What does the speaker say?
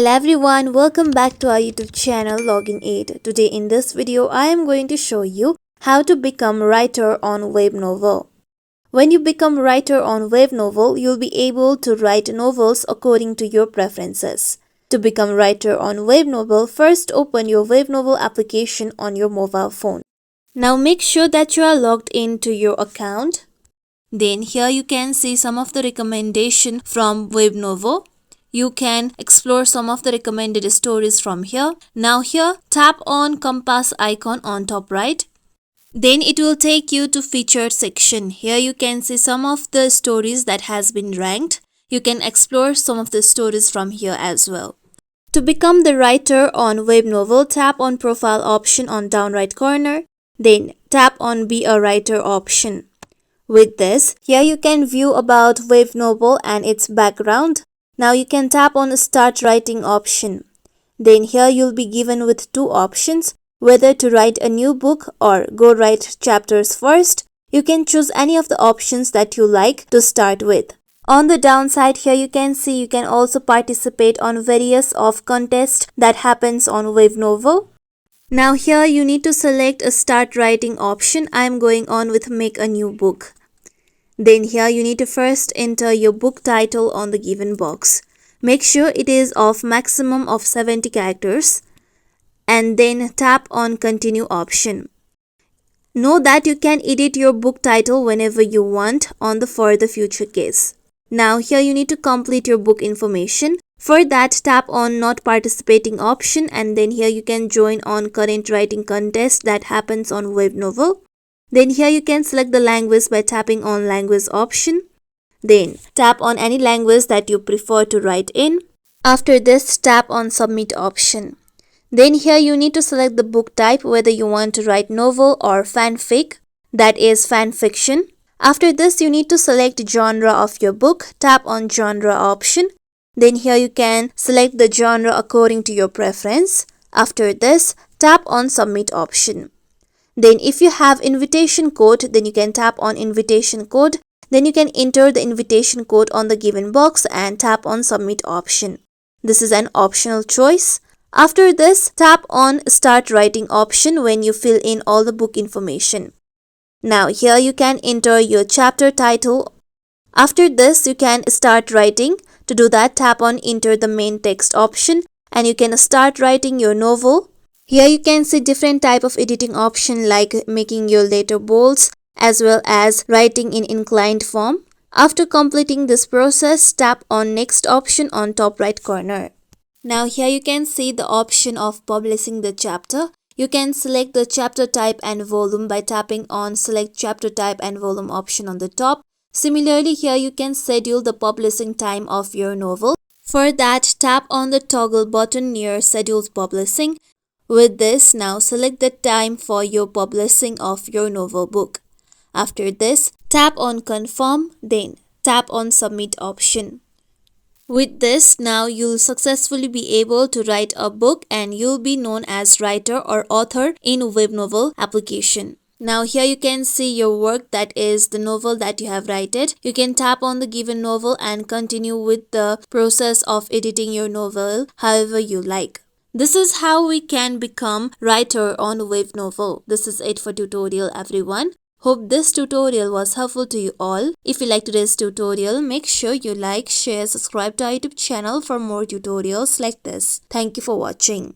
Hello everyone, welcome back to our YouTube channel Login Aid. Today in this video, I am going to show you how to become writer on Webnovel. When you become writer on Webnovel, you'll be able to write novels according to your preferences. To become writer on Webnovel, first open your Webnovel application on your mobile phone. Now make sure that you are logged into your account. Then here you can see some of the recommendation from Webnovel. You can explore some of the recommended stories from here. Now here, tap on compass icon on top right. Then it will take you to featured section. Here you can see some of the stories that has been ranked. You can explore some of the stories from here as well. To become the writer on Webnovel, tap on profile option on down right corner. Then tap on be a writer option. With this, here you can view about Webnovel and its background. Now you can tap on start writing option. Then here you'll be given with two options, whether to write a new book or go write chapters first. You can choose any of the options that you like to start with. On the downside, here you can see you can also participate on various of contests that happens on Webnovel. Now here you need to select a start writing option. I am going on with make a new book. Then here you need to first enter your book title on the given box. Make sure it is of maximum of 70 characters and then tap on continue option. Know that you can edit your book title whenever you want on the for the future case. Now here you need to complete your book information. For that, tap on not participating option and then here you can join on current writing contest that happens on Webnovel. Then here you can select the language by tapping on language option. Then tap on any language that you prefer to write in. After this, tap on submit option. Then here you need to select the book type, whether you want to write novel or fanfic, that is fan fiction. After this, you need to select genre of your book. Tap on genre option. Then here you can select the genre according to your preference. After this, tap on submit option. Then if you have invitation code, then you can tap on invitation code. Then you can enter the invitation code on the given box and tap on submit option. This is an optional choice. After this, tap on start writing option when you fill in all the book information. Now here you can enter your chapter title. After this, you can start writing. To do that, tap on enter the main text option and you can start writing your novel. Here you can see different type of editing option like making your letter bolds as well as writing in inclined form. After completing this process, tap on next option on top right corner. Now here you can see the option of publishing the chapter. You can select the chapter type and volume by tapping on select chapter type and volume option on the top. Similarly, here you can schedule the publishing time of your novel. For that, tap on the toggle button near schedule publishing. With this, now select the time for your publishing of your novel book. After this, tap on confirm, then tap on submit option. With this, now you'll successfully be able to write a book and you'll be known as writer or author in Webnovel application. Now here you can see your work, that is the novel that you have written. You can tap on the given novel and continue with the process of editing your novel however you like. This is how we can become writer on Webnovel. This is it for tutorial everyone. Hope this tutorial was helpful to you all. If you like today's tutorial, make sure you like, share, subscribe to our YouTube channel for more tutorials like this. Thank you for watching.